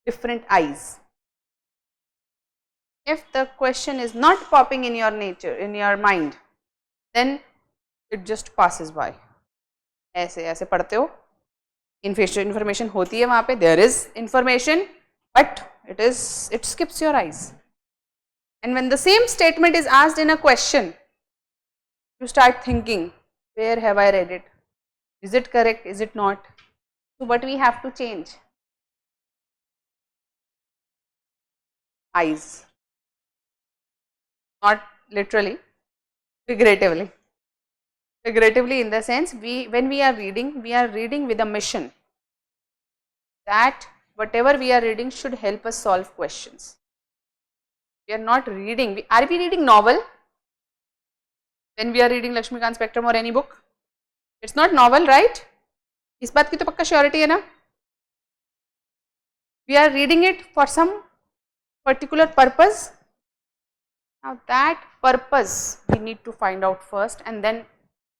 Speaker 1: different eyes. If the question is not popping in your mind, then it just passes by. ऐसे ऐसे पढ़ते हो, information होती है वहाँ पे, there is information, but it skips your eyes. And when the same statement is asked in a question, you start thinking, where have I read it? Is it correct? Is it not? So what we have to change? Eyes. Not literally, figuratively. Figuratively in the sense, when we are reading with a mission that whatever we are reading should help us solve questions. We are not reading, are we reading novel? When we are reading Lakshmikant Spectrum or any book, it's not novel, right? इस बात की तो पक्का surety है ना? We are reading it for some particular purpose. Now that purpose we need to find out first and then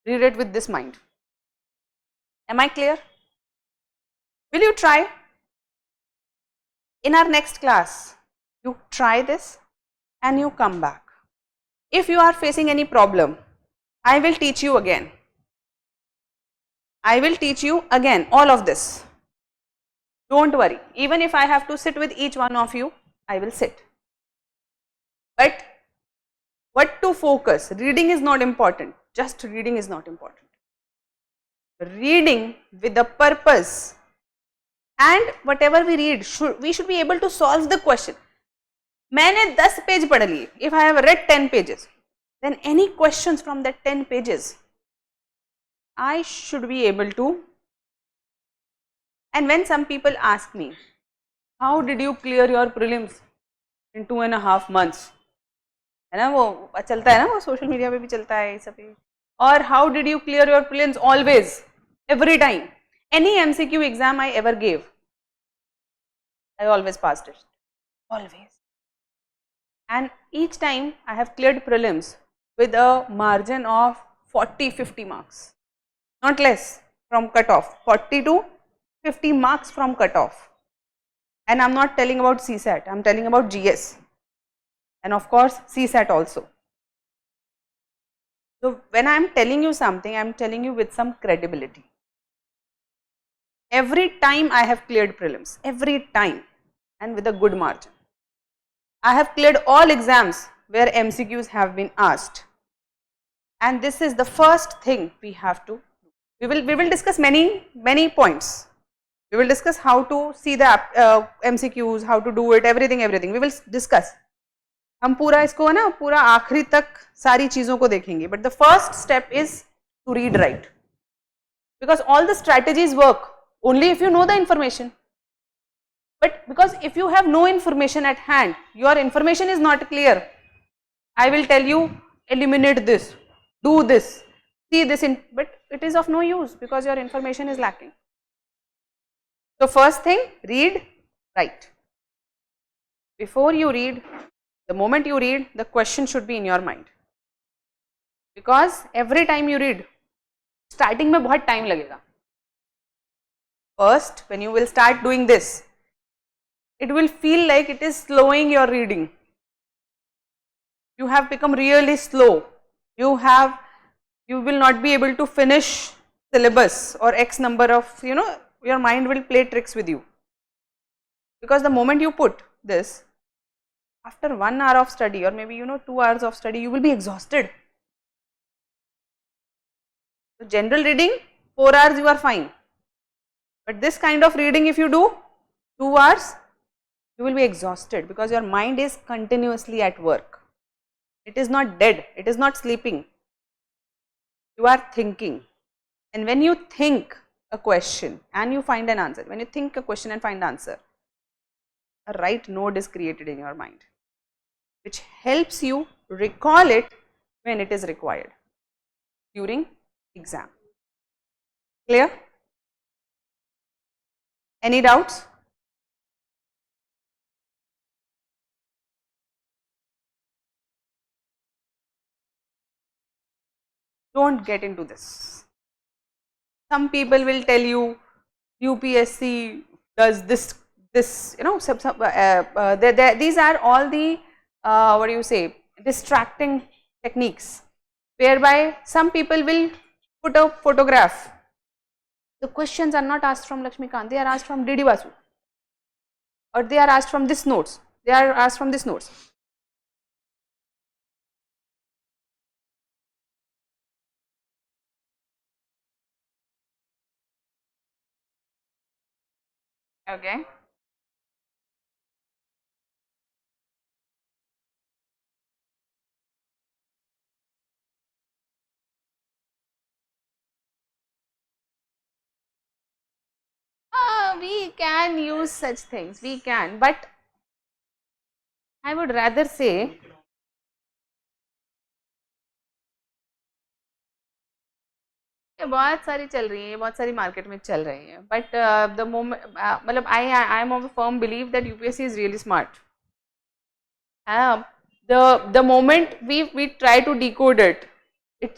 Speaker 1: read it with this mind. Am I clear? Will you try? In our next class, you try this and you come back. If you are facing any problem, I will teach you again. I will teach you again all of this. Don't worry. Even if I have to sit with each one of you, I will sit. But what to focus? Reading is not important. Just reading is not important. Reading with a purpose, and whatever we read, we should be able to solve the question. मैंने 10 page पढ़ लिए, if I have read 10 pages, then any questions from that 10 pages I should be able to. And when some people ask me, how did you clear your prelims in 2.5 months, है ना, वो चलता है ना, वो social media पे भी चलता है सब, और how did you clear your prelims, always, every time, any MCQ exam I ever gave, I always passed it, always. And each time I have cleared prelims with a margin of 40-50 marks, not less from cutoff, 40 to 50 marks from cutoff. And I am not telling about CSAT, I am telling about GS, and of course CSAT also. So when I am telling you something, I am telling you with some credibility. Every time I have cleared prelims, every time, and with a good margin. I have cleared all exams where MCQs have been asked, and this is the first thing we have to do. We will discuss many points. We will discuss how to see the MCQs, how to do it, everything we will discuss. हम पूरा इसको है ना, पूरा आखिरी तक सारी चीज़ों को देखेंगे, but the first step is to read right, because all the strategies work only if you know the information. But because if you have no information at hand, your information is not clear, I will tell you eliminate this, do this, see this, but it is of no use because your information is lacking. So first thing, read right. Before you read, the moment you read, the question should be in your mind, because every time you read, starting में बहुत time लगेगा. First, when you will start doing this, it will feel like it is slowing your reading. You have become really slow. You will not be able to finish syllabus or X number of, your mind will play tricks with you. Because the moment you put this, after 1 hour of study or maybe 2 hours of study, you will be exhausted. So general reading, 4 hours you are fine. But this kind of reading if you do 2 hours, you will be exhausted because your mind is continuously at work. It is not dead, it is not sleeping. You are thinking. And when you think a question and you find an answer, when you think a question and find the answer, a right node is created in your mind, which helps you recall it when it is required during exam. Clear? Any doubts? Don't get into this. Some people will tell you UPSC does this, these are all the distracting techniques, whereby some people will put a photograph. The questions are not asked from Lakshmikant, they are asked from DD Basu, or they are asked from this notes, they are asked from this notes. Okay. We can use such things, we can, but I would rather say बहुत सारी चल रही है, बहुत सारी market में चल रही है, बट द मोमेंट मतलब I am of a firm believe that UPSC is really smart. The moment we try to decode it, it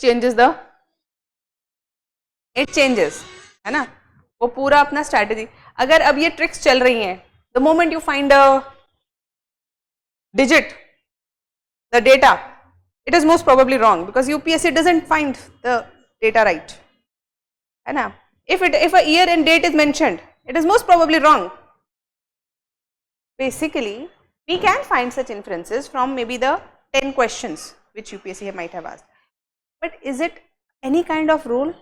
Speaker 1: changes, है ना, वो पूरा अपना स्ट्रैटेजी. अगर अब ये ट्रिक्स चल रही हैं, the moment you find a digit, the data, it is most probably wrong because UPSC doesn't find the data right. है ना? If a year and date is mentioned, it is most probably wrong. Basically, we can find such inferences from maybe the 10 questions which UPSC might have asked. But is it any kind of rule?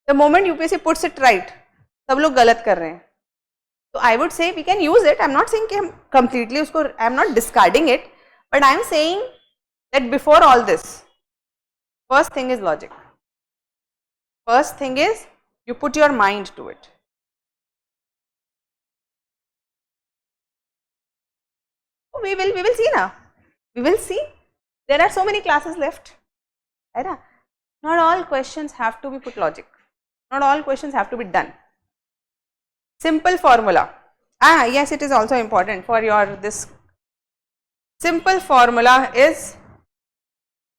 Speaker 1: The moment UPSC puts it right, सब लोग गलत कर रहे हैं. So I would say we can use it. I am not saying कि हम completely उसको, I am not discarding it, but I am saying that before all this, first thing is logic. First thing is you put your mind to it. We will see now. We will see. There are so many classes left. Right? Not all questions have to be put logic. Not all questions have to be done. Simple formula. Yes, it is also important for your this. Simple formula is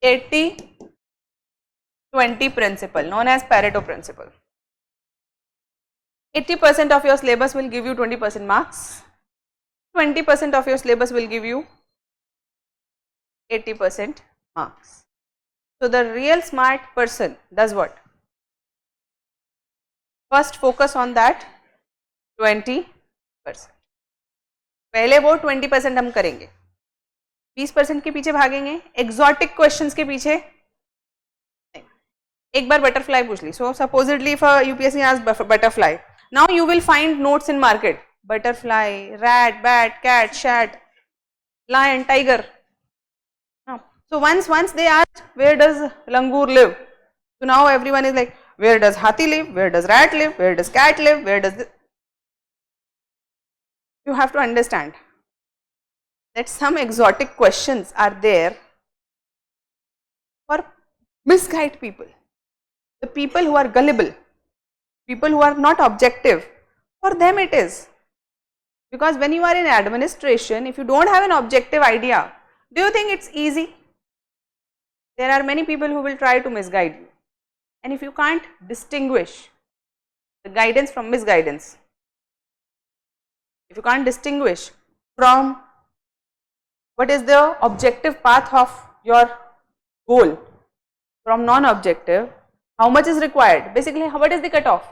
Speaker 1: 80-20 principle, known as Pareto principle. 80% of your syllabus will give you 20% marks. 20% of your syllabus will give you 80% marks. So the real smart person does what? First focus on that 20%. पहले वो 20% हम करेंगे, 20% के पीछे भागेंगे, exotic questions के पीछे नहीं. एक बार butterfly पूछ ली. So supposedly if a UPSC asks butterfly, now you will find notes in market. Butterfly, rat, bat, cat, shat, lion, tiger. So once they asked where does langur live, so now everyone is like, where does hathi live, where does rat live, where does cat live, where does this? You have to understand that some exotic questions are there for misguided people, the people who are gullible, people who are not objective. For them it is. Because when you are in administration, if you don't have an objective idea, do you think it's easy? There are many people who will try to misguide you. And if you can't distinguish the guidance from misguidance, if you can't distinguish from what is the objective path of your goal from non-objective, how much is required? Basically, what is the cutoff?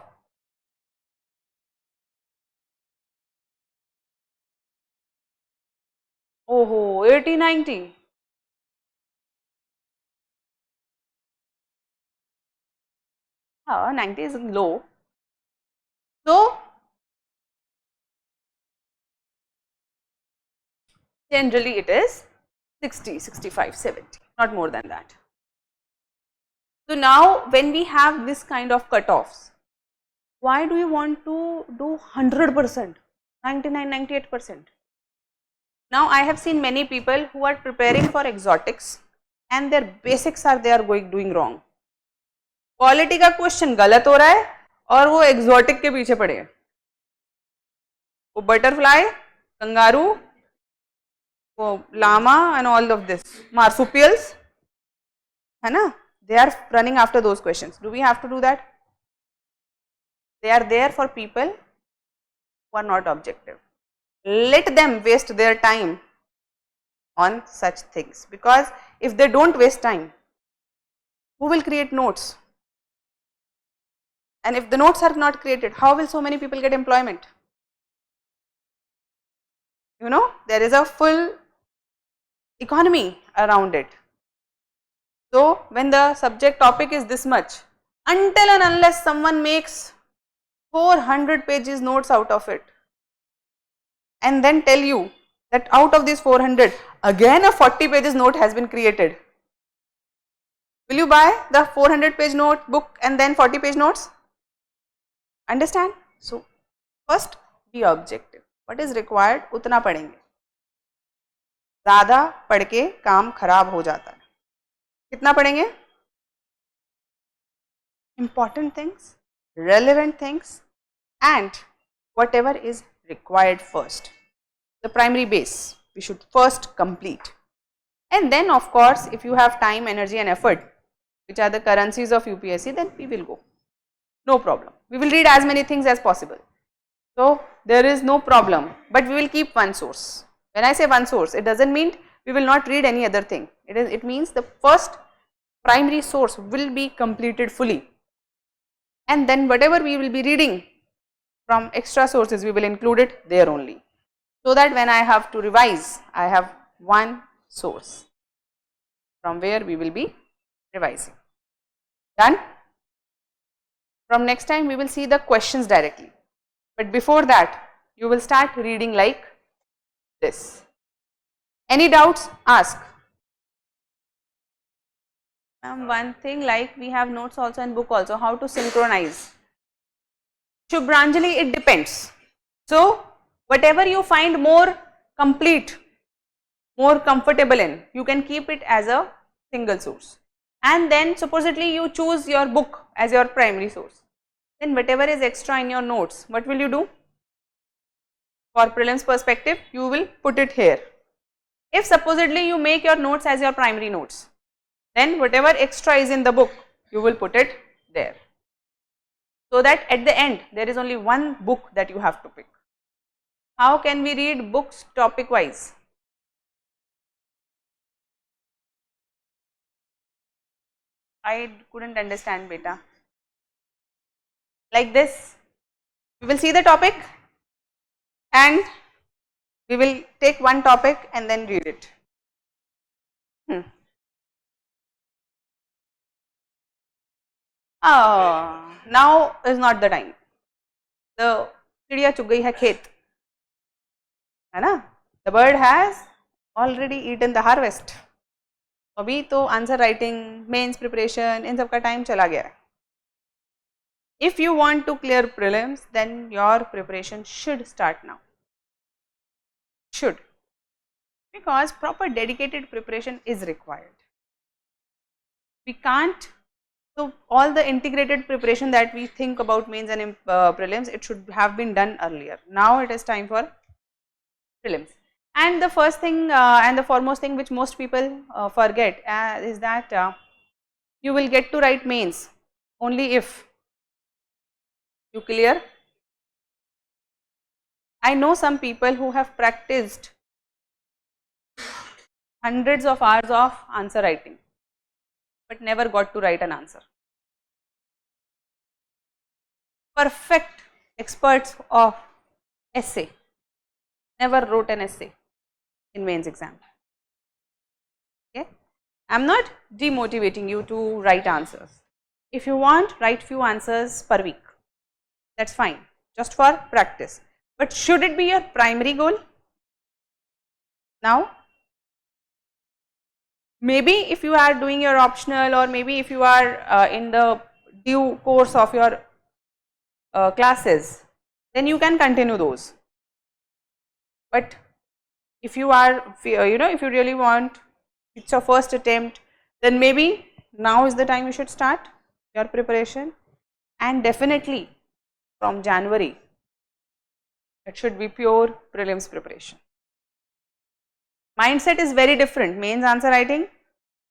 Speaker 1: Oh, 80, 90. Oh, 90 is low. So, generally it is 60, 65, 70, not more than that. So now when we have this kind of cutoffs, why do you want to do 100%, 99, 98%? Now I have seen many people who are preparing for exotics and their basics are doing wrong. Quality का question गलत हो रहा है और वो exotic के पीछे पड़े हैं. वो butterfly, kangaroo, वो llama and all of this, marsupials, है ना? They are running after those questions. Do we have to do that? They are there for people who are not objective. Let them waste their time on such things, because if they don't waste time, who will create notes? And if the notes are not created, how will so many people get employment? You know, there is a full economy around it. So when the subject topic is this much, until and unless someone makes 400 pages notes out of it and then tell you that out of these 400 again a 40 pages note has been created, will you buy the 400 page notebook and then 40 page notes? Understand? So first be objective. What is required उतना पढ़ेंगे, ज़्यादा पढ़ के काम खराब हो जाता है. कितना पढ़ेंगे? Important things, relevant things, and whatever is required first. The primary base we should first complete, and then of course if you have time, energy and effort, which are the currencies of UPSC, then we will go. No problem. We will read as many things as possible. So there is no problem, but we will keep one source. When I say one source, it doesn't mean we will not read any other thing. It means the first primary source will be completed fully, and then whatever we will be reading from extra sources, we will include it there only, so that when I have to revise, I have one source from where we will be revising. Done? From next time we will see the questions directly, but before that you will start reading like this. Any doubts? Ask. One thing, like we have notes also and book also, how to synchronize. Shubhranjali, it depends. So whatever you find more complete, more comfortable in, you can keep it as a single source. And then supposedly you choose your book as your primary source. Then whatever is extra in your notes, what will you do? For prelims perspective, you will put it here. If supposedly you make your notes as your primary notes, then whatever extra is in the book, you will put it there. So that at the end, there is only one book that you have to pick. How can we read books topic wise? I couldn't understand, beta. Like this, we will see the topic and we will take one topic and then read it. Now is not the time. The चिड़िया चुग गई है खेत, है ना? The bird has already eaten the harvest. अभी तो answer writing, mains preparation, इन सब का टाइम चला गया है. If you want to clear prelims, then your preparation should start now. Should, because proper dedicated preparation is required. We can't, so all the integrated preparation that we think about mains and prelims, it should have been done earlier. Now it is time for prelims. And the first thing and the foremost thing which most people forget is that you will get to write mains only if you clear. I know some people who have practiced hundreds of hours of answer writing, but never got to write an answer. Perfect experts of essay never wrote an essay in mains exam. Okay, I am not demotivating you to write answers. If you want, write few answers per week. That's fine, just for practice. But should it be your primary goal? Now, maybe if you are doing your optional, or maybe if you are in the due course of your classes, then you can continue those. But if you are, if you really want, it's your first attempt, then maybe now is the time you should start your preparation. And definitely from January, it should be pure prelims preparation. Mindset is very different. Mains answer writing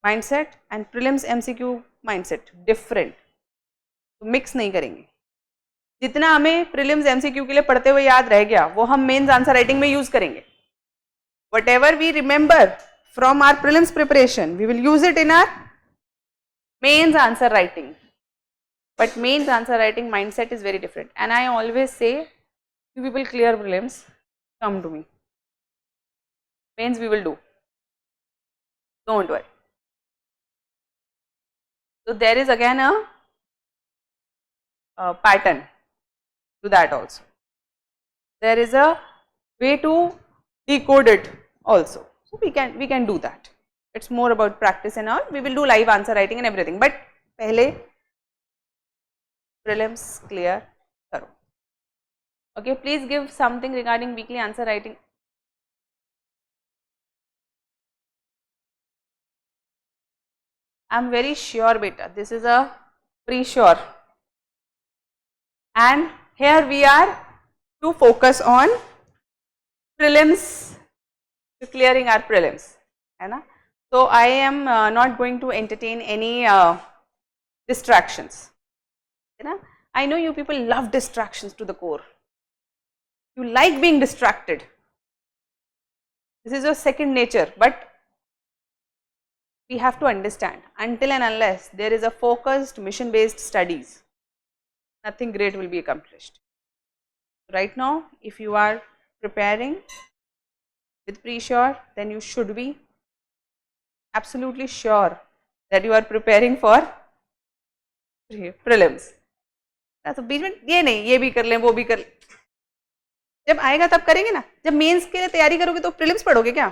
Speaker 1: mindset and prelims MCQ mindset different. तो mix नहीं करेंगे. जितना हमें prelims MCQ के लिए पढ़ते हुए याद रह गया, वो हम मेंस आंसर राइटिंग में यूज करेंगे. Whatever we remember from our prelims preparation, we will use it in our mains answer writing. But mains answer writing mindset is very different. And I always say, you people clear prelims, come to me. Mains we will do. Don't worry. So there is again a pattern to that also. There is a way to decode it also. So we can do that. It's more about practice and all. We will do live answer writing and everything. But pehle prelims clear karo. Okay, please give something regarding weekly answer writing. I am very sure, beta. This is a pre-sure. And here we are to focus on prelims, to clearing our prelims. So I am not going to entertain any distractions. I know you people love distractions to the core. You like being distracted. This is your second nature, but we have to understand, until and unless there is a focused mission based studies, nothing great will be accomplished. Right now, if you are preparing with pre-sure, then you should be absolutely sure that you are preparing for prelims. तो बीच में ये नहीं, ये भी कर लें, वो भी कर लें. जब आएगा तब करेंगे ना, जब मेंस के लिए तैयारी करोगे तो प्रीलिम्स पढ़ोगे क्या,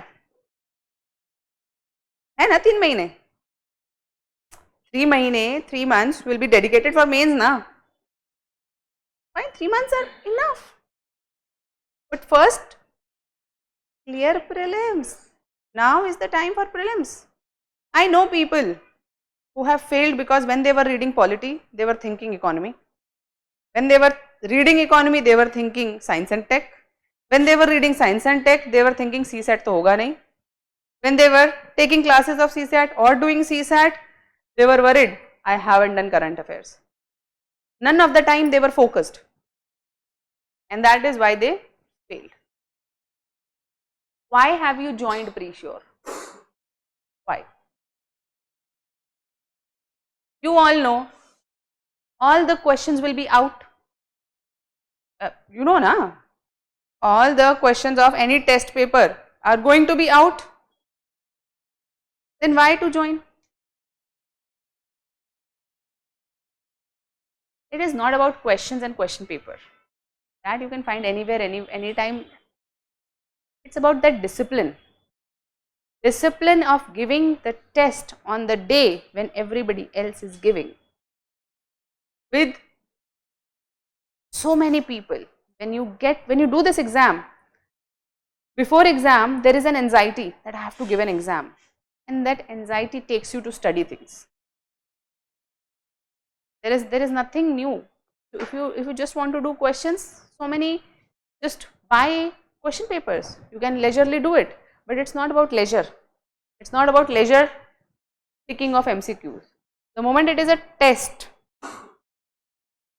Speaker 1: है ना? 3 महीने, 3 महीने, 3 months will be dedicated for mains ना, fine, 3 months are enough, but first clear prelims. Now is the time for prelims. I know people who have failed because when they were reading polity they were thinking economy, when they were reading economy they were thinking science and tech, when they were reading science and tech they were thinking CSAT तो होगा नहीं, when they were taking classes of CSAT or doing CSAT they were worried I haven't done current affairs. None of the time they were focused, and that is why they failed. Why have you joined Presure? Why? You all know all the questions will be out. You know na, all the questions of any test paper are going to be out. Then why to join? It is not about questions and question paper. That you can find anywhere, anytime. It's about that discipline. Discipline of giving the test on the day when everybody else is giving. With so many people, when you do this exam, before exam there is an anxiety that I have to give an exam, and that anxiety takes you to study things. There is nothing new. If you just want to do questions, so many, just buy question papers. You can leisurely do it, but it's not about leisure. It's not about leisure ticking of MCQs. The moment it is a test,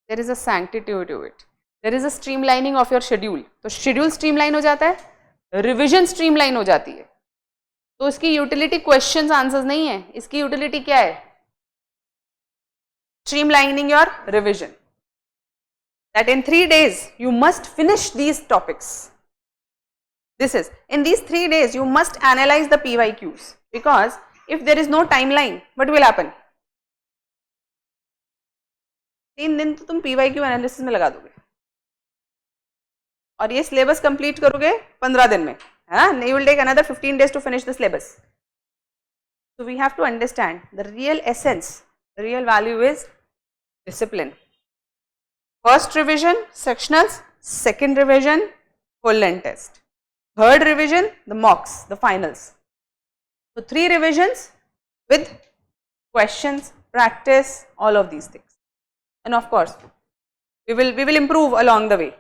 Speaker 1: there is a sanctity to it. There is a streamlining of your schedule. तो schedule streamline हो जाता है, revision streamline हो जाती है. तो इसकी utility questions answers नहीं है, इसकी utility क्या है? Streamlining your revision. That in 3 days you must finish these topics. This is, in these 3 days you must analyze the PYQs, because if there is no timeline, what will happen? 3 दिन तो तुम PYQ analysis में लगा दोगे और ये syllabus complete करोगे 15 दिन में, है ना? You will take another 15 days to finish the syllabus. So we have to understand the real essence, the real value is discipline. First revision, sectionals. Second revision, whole length test. Third revision, the mocks, the finals. So 3 revisions with questions, practice, all of these things. And of course, we will improve along the way.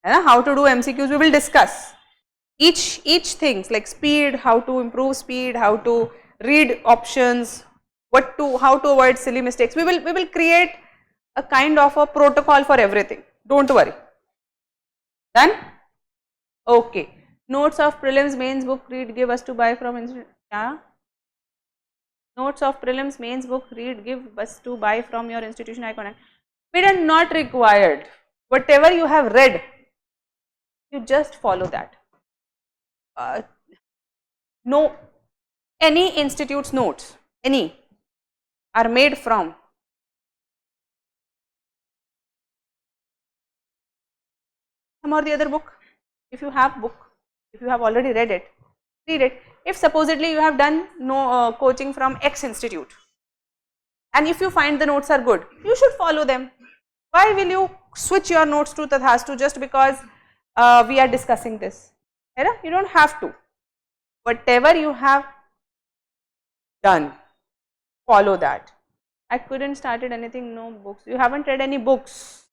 Speaker 1: How to do MCQs, we will discuss. Each things like speed, how to improve speed, how to read options, how to avoid silly mistakes. We will create a kind of a protocol for everything. Don't worry. Done? Okay. Notes of prelims mains book read give us to buy from institute. Yeah. Notes of prelims mains book read give us to buy from your institution icon. We are not required. Whatever you have read, you just follow that. No, any institute's notes, any, are made from some or the other book. If you have book, if you have already read it, read it. If supposedly you have done coaching from X institute, and if you find the notes are good, you should follow them. Why will you switch your notes to Tathastu just because we are discussing this? You don't have to. Whatever you have done, follow that. I couldn't started anything, no books. You haven't read any books,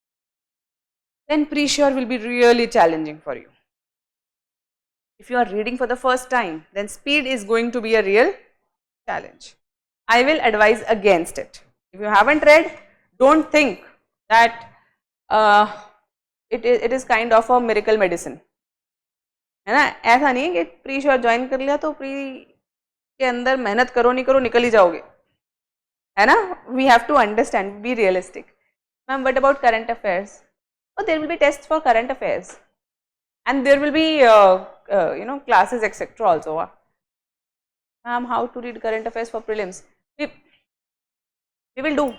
Speaker 1: then Presure will be really challenging for you. If you are reading for the first time, then speed is going to be a real challenge. I will advise against it. If you haven't read, don't think that it is kind of a miracle medicine. है ना? ऐसा नहीं है कि Presure join कर लिया तो pre के अंदर मेहनत करो नहीं करो निकल ही जाओगे, है ना? We have to understand, be realistic. Ma'am, what about current affairs? Oh, there will be tests for current affairs, and there will be classes etc. also. Ma'am, how to read current affairs for prelims? We will do.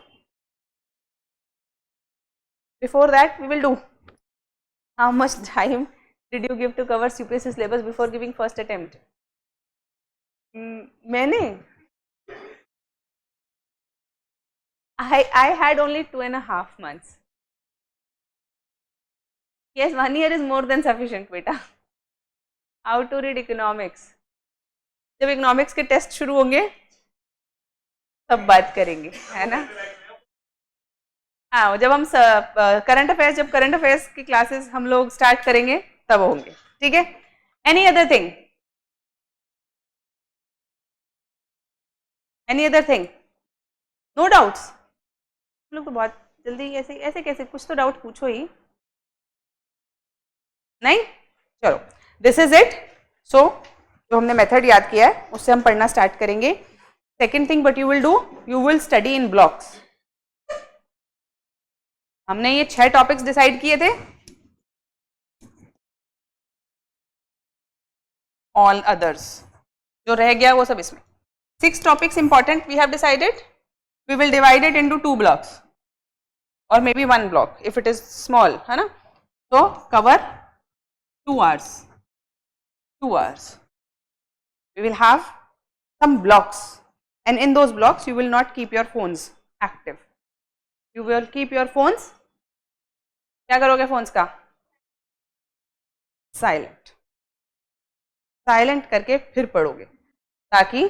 Speaker 1: Before that, we will do. How much time Did you give to cover UPSC syllabus before giving first attempt? मैंने I had only 2.5 months. Yes, 1 year is more than sufficient, बेटा. How to read economics? जब economics के test शुरू होंगे तब बात करेंगे, है ना. हाँ, जब हम करंट अफेयर्स की क्लासेस हम लोग स्टार्ट करेंगे तब होंगे, ठीक है. Any other thing? Any other thing? No doubts? हम लोग तो बहुत जल्दी ऐसे ऐसे कैसे, कुछ तो डाउट पूछो ही. नहीं, चलो, दिस इज इट. सो जो हमने मेथड याद किया है उससे हम पढ़ना स्टार्ट करेंगे. Second thing, but you will do, you will study in blocks. हमने ये 6 टॉपिक्स डिसाइड किए थे. ऑल अदर्स जो रह गया वो सब इसमें. 6 topics important we have decided. We will divide it into 2 blocks और may be 1 block if it is small, है ना. तो cover 2 hours. 2 hours. We will have some blocks, and in those blocks you will not keep your phones active. You will keep your phones, क्या करोगे phones का? Silent. Silent करके फिर पढ़ोगे ताकि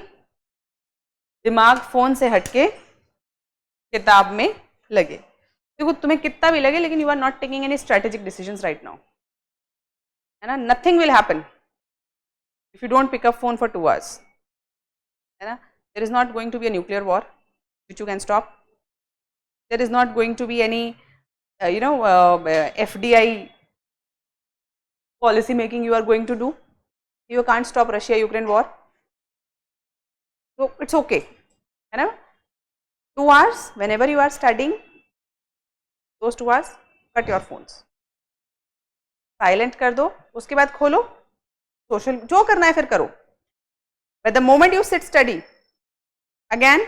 Speaker 1: दिमाग फोन से हटके किताब में लगे. देखो तुम्हें कितना भी लगे लेकिन you are not taking any strategic decisions right now, है ना. Nothing will happen if you don't pick up phone for 2 hours, है ना. There is not going to be a nuclear war which you can stop. There is not going to be any FDI policy making you are going to do. You can't stop Russia-Ukraine war. So it's okay, है ना. 2 hours whenever you are studying, those 2 hours cut your phones, silent कर दो. उसके बाद खोलो, social जो करना है फिर करो. But the moment you sit study, again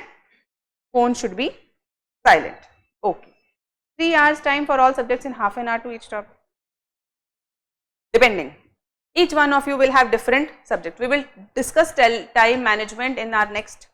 Speaker 1: phone should be silent. Okay. 3 hours time for all subjects in half an hour to each topic. Depending. Each one of you will have different subject. We will discuss time management in our next